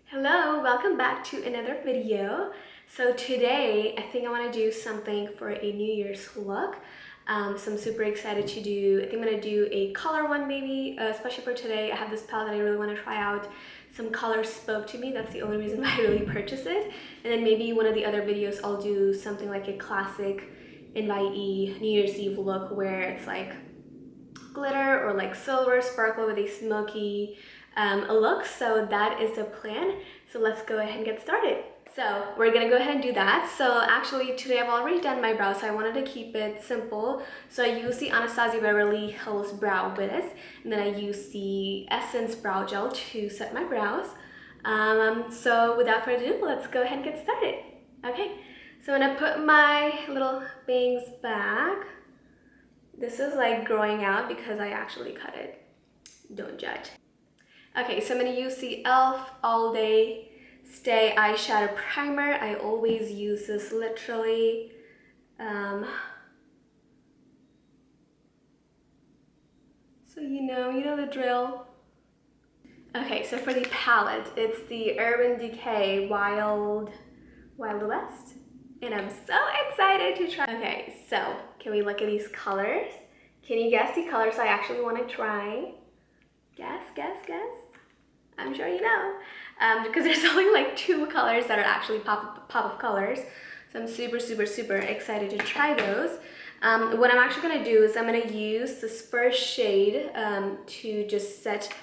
Hello, welcome back to another video. So today I think I want to do something for a New Year's look. So I'm super excited to do, I think I'm going to do a color one maybe, especially for today. I have this palette that I really want to try out. Some colors spoke to me, that's the only reason why I really purchased it. And then maybe one of the other videos I'll do something like a classic invitee New Year's Eve look where it's like glitter or like silver sparkle with a smoky a look. So that is the plan. So let's go ahead and get started. So we're gonna go ahead and do that. So actually today I've already done my brows, so I wanted to keep it simple. So I use the Anastasia Beverly Hills Brow Wiz, and then I use the Essence Brow Gel to set my brows. So without further ado, let's go ahead and get started. Okay, so I'm gonna put my little bangs back. This is like growing out because I actually cut it. Don't judge. Okay, so I'm going to use the E.L.F. All Day Stay Eyeshadow Primer. I always use this literally. So you know the drill. Okay, so for the palette, it's the Urban Decay Wild West. And I'm so excited to try. Okay, so can we look at these colors? Can you guess the colors I actually want to try? Guess. I'm sure you know. Because there's only like 2 colors that are actually pop-up colors. So I'm super excited to try those. What I'm actually going to do is I'm going to use this first shade to just set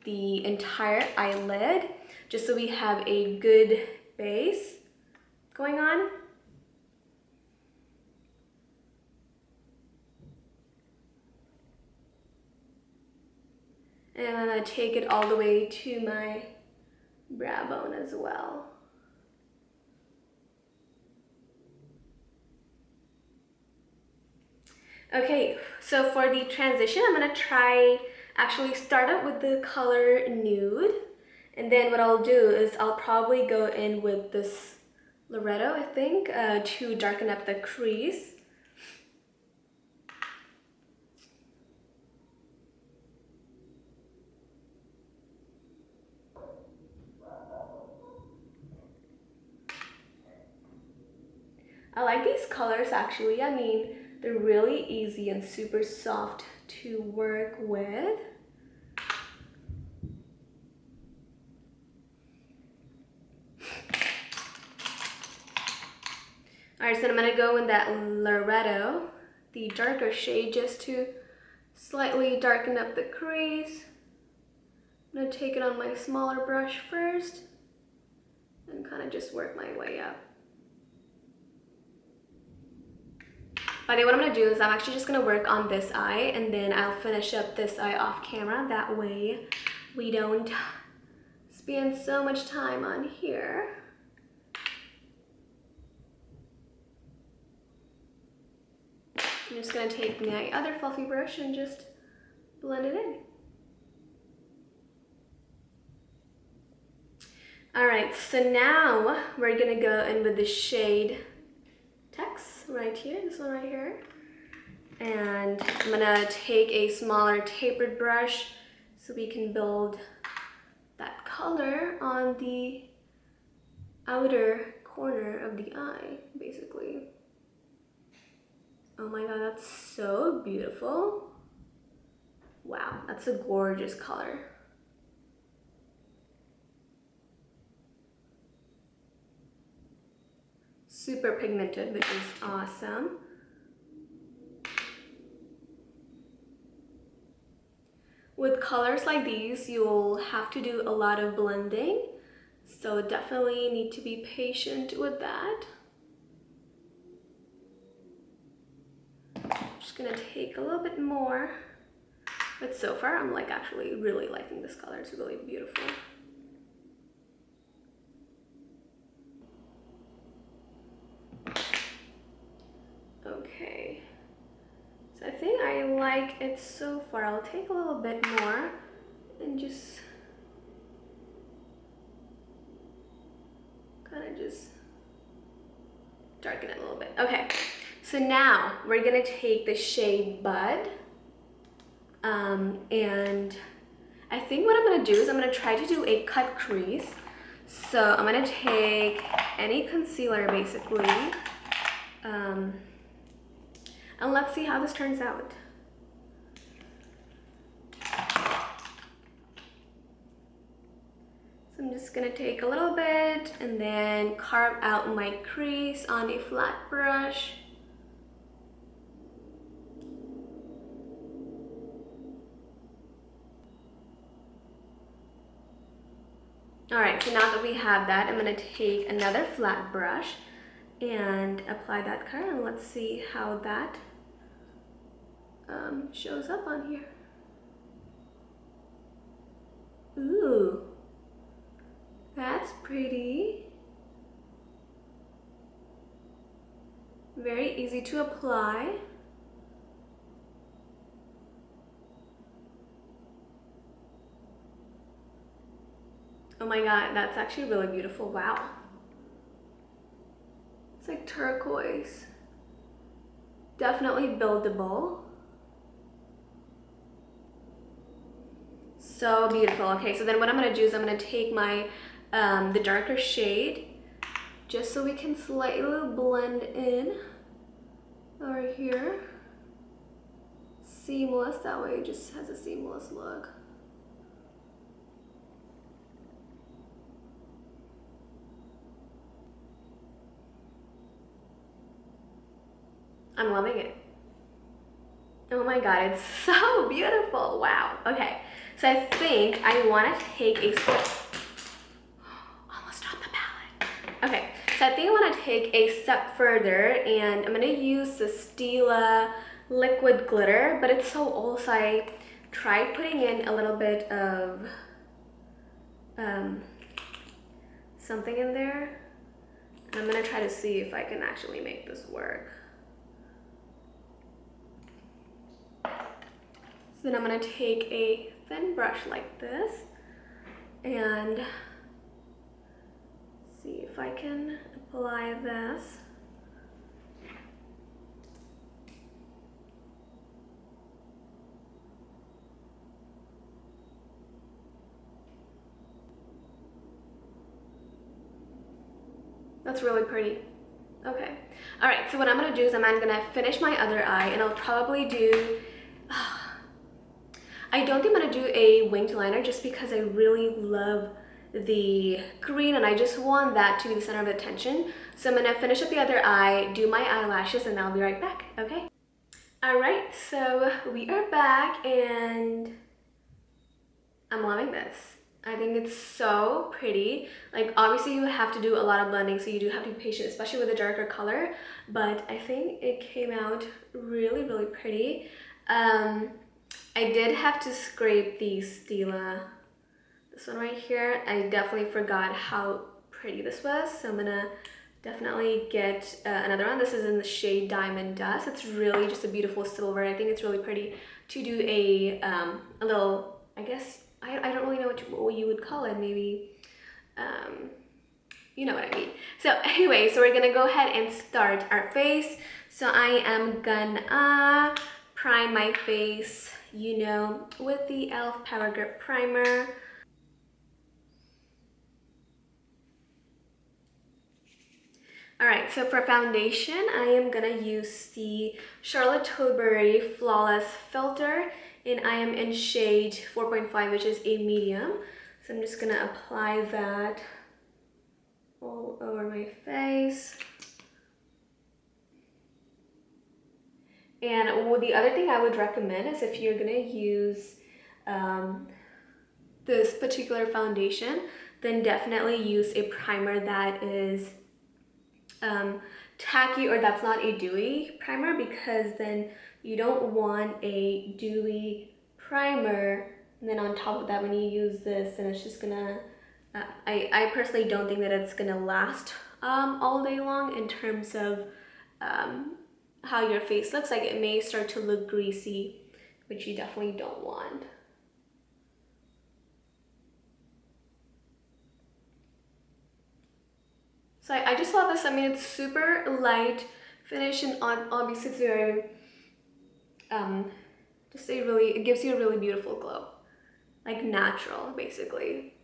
the entire eyelid, just so we have a good base going on. And I'm going to take it all the way to my brow bone as well. Okay, so for the transition, I'm going to actually start out with the color Nude. And then what I'll do is I'll probably go in with this Loretto, I think, to darken up the crease. I like these colors actually. I mean, they're really easy and super soft to work with. Alright, so I'm going to go in that Loretto, the darker shade, just to slightly darken up the crease. I'm going to take it on my smaller brush first and kind of just work my way up. By the way, what I'm going to do is I'm actually just going to work on this eye, and then I'll finish up this eye off camera. That way we don't spend so much time on here. I'm just going to take my other fluffy brush and just blend it in. Alright, so now we're going to go in with the shade Tex right here, this one right here. And I'm going to take a smaller tapered brush so we can build that color on the outer corner of the eye, basically. Oh my god, that's so beautiful. Wow, that's a gorgeous color. Super pigmented, which is awesome. With colors like these, you'll have to do a lot of blending, so definitely need to be patient with that. Just gonna take a little bit more, but so far I'm like actually really liking this color. It's really beautiful. Okay, so I think I like it so far. I'll take a little bit more and just kind of just darken it a little bit. Okay, so now we're gonna take the shade Bud, and I think what I'm gonna do is I'm gonna try to do a cut crease. So I'm gonna take any concealer basically, and let's see how this turns out. So I'm just gonna take a little bit and then carve out my crease on a flat brush. Alright, so now that we have that, I'm going to take another flat brush and apply that color, and let's see how that shows up on here. Ooh, that's pretty. Very easy to apply. Oh my god, that's actually really beautiful. Wow. It's like turquoise. Definitely buildable. So beautiful. Okay, so then what I'm gonna do is I'm gonna take my the darker shade just so we can slightly blend in over here. Seamless, that way it just has a seamless look. I'm loving it. Oh my god, it's so beautiful. Wow. Okay, so I think I want to take a step. Almost dropped the palette. Okay, so I think I want to take a step further, and I'm going to use the Stila liquid glitter, but it's so old, so I tried putting in a little bit of something in there. And I'm going to try to see if I can actually make this work. So then I'm going to take a thin brush like this and see if I can apply this. That's really pretty. Okay. All right, so what I'm going to do is I'm going to finish my other eye, and I'll probably do... I don't think I'm going to do a winged liner just because I really love the green and I just want that to be the center of attention. So I'm going to finish up the other eye, do my eyelashes, and I'll be right back, okay? Alright, so we are back and I'm loving this. I think it's so pretty. Like, obviously you have to do a lot of blending, so you do have to be patient, especially with a darker color, but I think it came out really, really pretty. I did have to scrape the Stila, this one right here. I definitely forgot how pretty this was, so I'm gonna definitely get another one. This is in the shade Diamond Dust. It's really just a beautiful silver. I think it's really pretty to do a little, I guess, I don't really know what you would call it, maybe, you know what I mean. So anyway, so we're gonna go ahead and start our face. So I am gonna prime my face, you know, with the E.L.F. Power Grip Primer. Alright, so for foundation, I am gonna use the Charlotte Tilbury Flawless Filter, and I am in shade 4.5, which is a medium. So I'm just gonna apply that all over my face. And the other thing I would recommend is if you're gonna use this particular foundation, then definitely use a primer that is tacky or that's not a dewy primer, because then you don't want a dewy primer and then on top of that when you use this, and it's just gonna I personally don't think that it's gonna last all day long in terms of how your face looks. Like, it may start to look greasy, which you definitely don't want. So I just love this. I mean, it's super light finish, and obviously it's very, it gives you a really beautiful glow. Like natural, basically.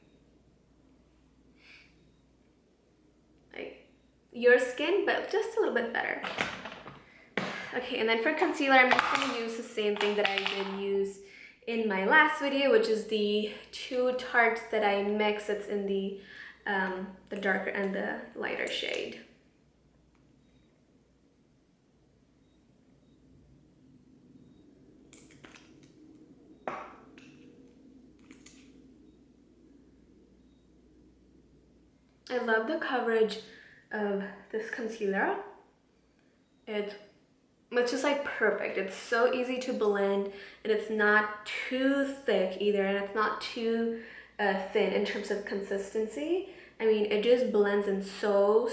your skin, but just a little bit better. Okay, and then for concealer, I'm just going to use the same thing that I did use in my last video, which is the two Tartes that I mixed. It's in the darker and the lighter shade. I love the coverage of this concealer. It's just like perfect. It's so easy to blend, and it's not too thick either, and it's not too thin in terms of consistency. I mean, it just blends in so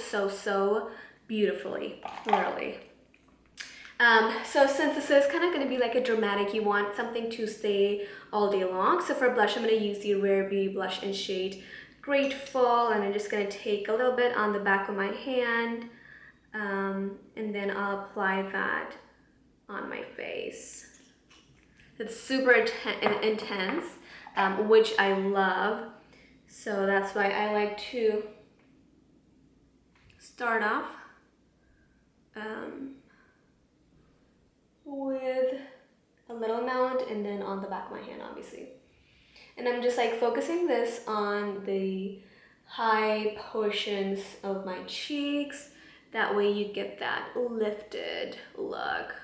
beautifully, really. So since this is kind of going to be like a dramatic, you want something to stay all day long. So for blush, I'm going to use the Rare Beauty blush in shade Grateful, and I'm just going to take a little bit on the back of my hand, and then I'll apply that on my face. It's super intense, which I love. So that's why I like to start off with a little amount, and then on the back of my hand, obviously. And I'm just like focusing this on the high portions of my cheeks. That way you get that lifted look.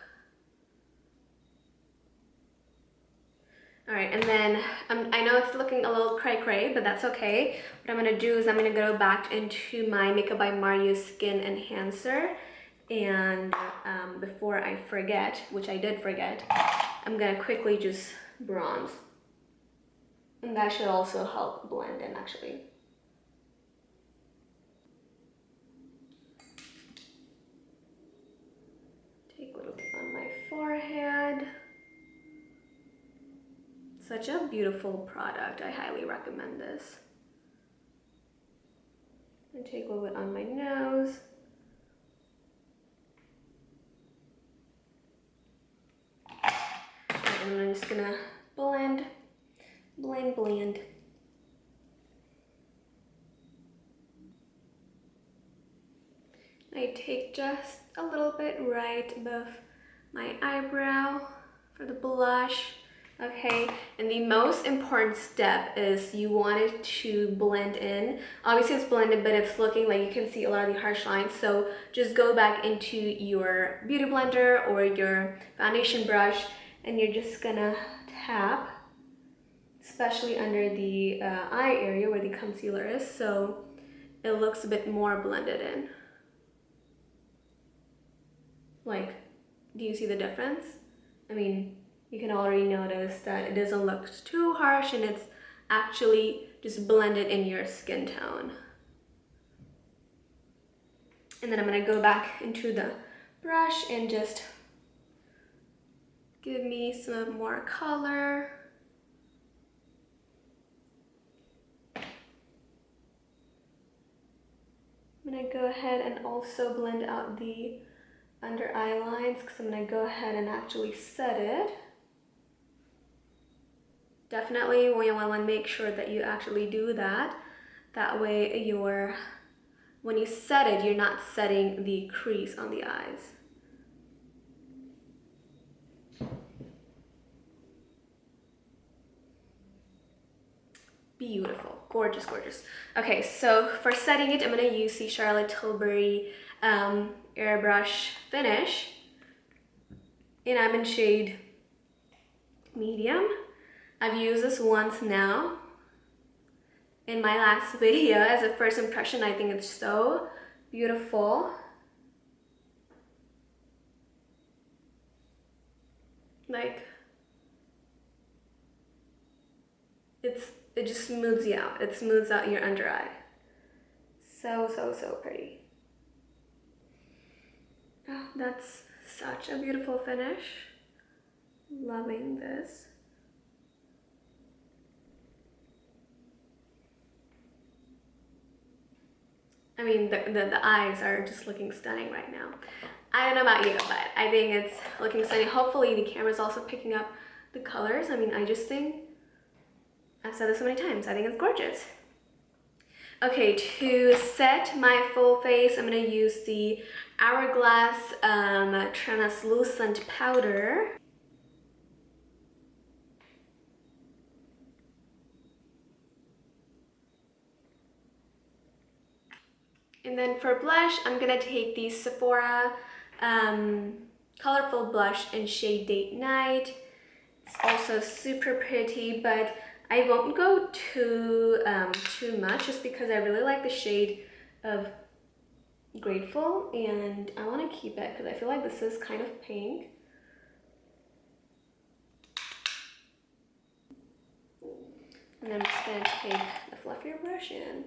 All right, and then I know it's looking a little cray-cray, but that's okay. What I'm gonna do is I'm gonna go back into my Makeup by Mario Skin Enhancer. And before I forget, which I did forget, I'm gonna quickly just bronze. And that should also help blend in, actually. Take a little bit on my forehead. Such a beautiful product. I highly recommend this. And take a little bit on my nose. And I'm just gonna blend. I take just a little bit right above my eyebrow for the blush. Okay, and the most important step is you want it to blend in. Obviously it's blended, but it's looking like you can see a lot of the harsh lines. So just go back into your beauty blender or your foundation brush, and you're just gonna tap, especially under the eye area where the concealer is, so it looks a bit more blended in. Like, do you see the difference? I mean, you can already notice that it doesn't look too harsh, and it's actually just blended in your skin tone. And then I'm gonna go back into the brush and just give me some more color. I'm gonna go ahead and also blend out the under eye lines, because I'm gonna go ahead and actually set it. Definitely you want to make sure that you actually do that. That way when you set it, you're not setting the crease on the eyes. Beautiful, gorgeous, gorgeous. Okay, so for setting it, I'm gonna use the Charlotte Tilbury Airbrush finish, and I'm in shade medium. I've used this once now in my last video as a first impression. I think it's so beautiful. Like, it just smooths you out. It smooths out your under eye. So pretty. Oh, that's such a beautiful finish. Loving this. I mean, the eyes are just looking stunning right now. I don't know about you, but I think it's looking stunning. Hopefully the camera's also picking up the colors. I mean, I just think, I've said this so many times, I think it's gorgeous. Okay, to set my full face, I'm going to use the Hourglass translucent powder. And then for blush, I'm going to take the Sephora colorful blush in shade Date Night. It's also super pretty, but I won't go too much just because I really like the shade of Grateful, and I want to keep it because I feel like this is kind of pink. And then I'm just going to take the fluffier brush and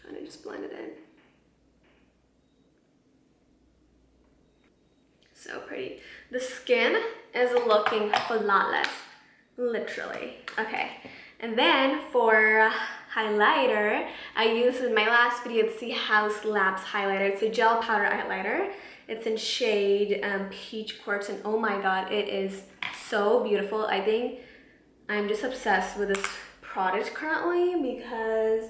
kind of just blend it in. So pretty. The skin is looking flawless, literally. Okay, and then for highlighter, I used in my last video the House Labs highlighter. It's a gel powder highlighter. It's in shade Peach Quartz, and oh my god, it is so beautiful. I think I'm just obsessed with this product currently because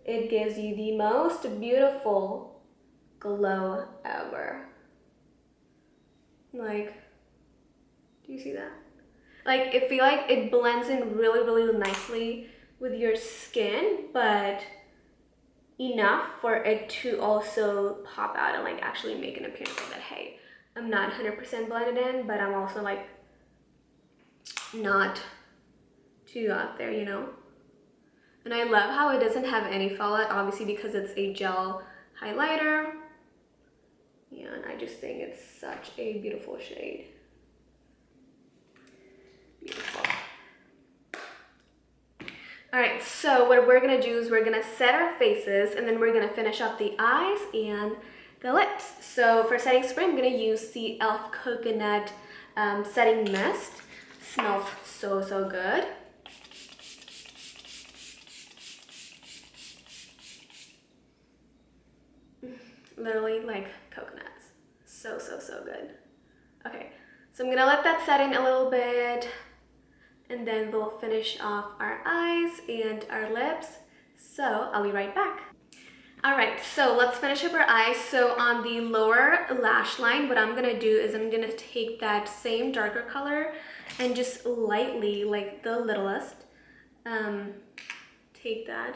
it gives you the most beautiful glow ever. Like, do you see that? Like, I feel like it blends in really nicely with your skin, but enough for it to also pop out and like actually make an appearance of that, hey, I'm not 100% blended in, but I'm also like not too out there, you know? And I love how it doesn't have any fallout, obviously because it's a gel highlighter. Yeah, and I just think it's such a beautiful shade. Beautiful. All right, so what we're gonna do is we're gonna set our faces and then we're gonna finish up the eyes and the lips. So for setting spray, I'm gonna use the E.L.F Coconut Setting Mist. Smells so good. Literally like coconuts. So good. Okay, so I'm gonna let that set in a little bit and then we'll finish off our eyes and our lips. So I'll be right back. All right, so let's finish up our eyes. So on the lower lash line, what I'm gonna do is I'm gonna take that same darker color and just lightly, like the littlest, take that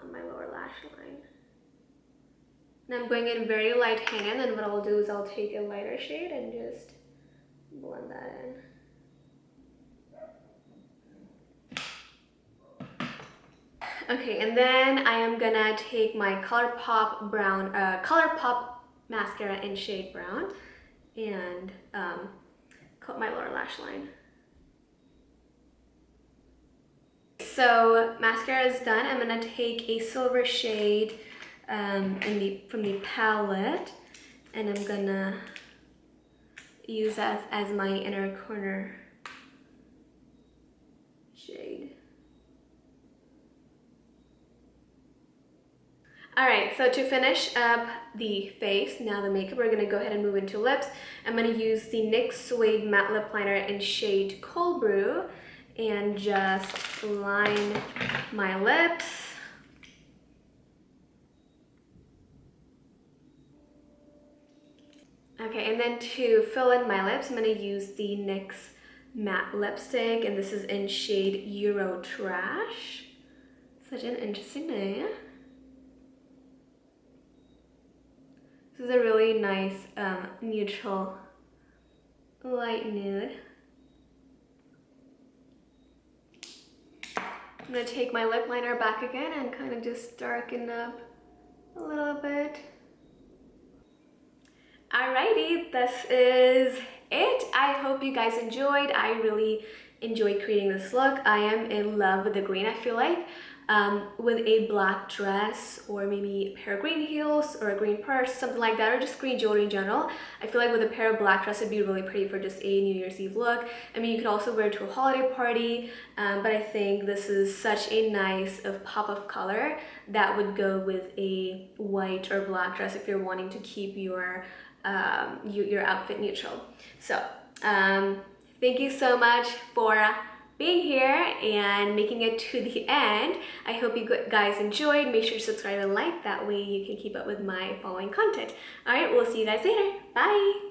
on my lower lash line. And I'm going in very light-handed, and what I'll do is I'll take a lighter shade and just blend that in. Okay, and then I am gonna take my Colourpop brown, Colourpop mascara in shade brown, and coat my lower lash line. So mascara is done. I'm gonna take a silver shade from the palette, and I'm gonna use that as my inner corner shade. Alright, so to finish up the face, now the makeup, we're gonna go ahead and move into lips. I'm gonna use the NYX Suede Matte Lip Liner in shade Cold Brew and just line my lips. Okay, and then to fill in my lips, I'm gonna use the NYX matte lipstick, and this is in shade Euro Trash. Such an interesting name. This is a really nice neutral light nude. I'm gonna take my lip liner back again and kind of just darken up a little bit. Alrighty, this is it. I hope you guys enjoyed. I really enjoyed creating this look. I am in love with the green. I feel like with a black dress or maybe a pair of green heels or a green purse, something like that, or just green jewelry in general, I feel like with a pair of black dress it'd be really pretty for just a New Year's Eve look. I mean, you could also wear it to a holiday party, but I think this is such a nice pop of color that would go with a white or black dress if you're wanting to keep your outfit neutral. So thank you so much for being here and making it to the end. I hope you guys enjoyed. Make sure to subscribe and like, that way you can keep up with my following content. Alright, we'll see you guys later. Bye!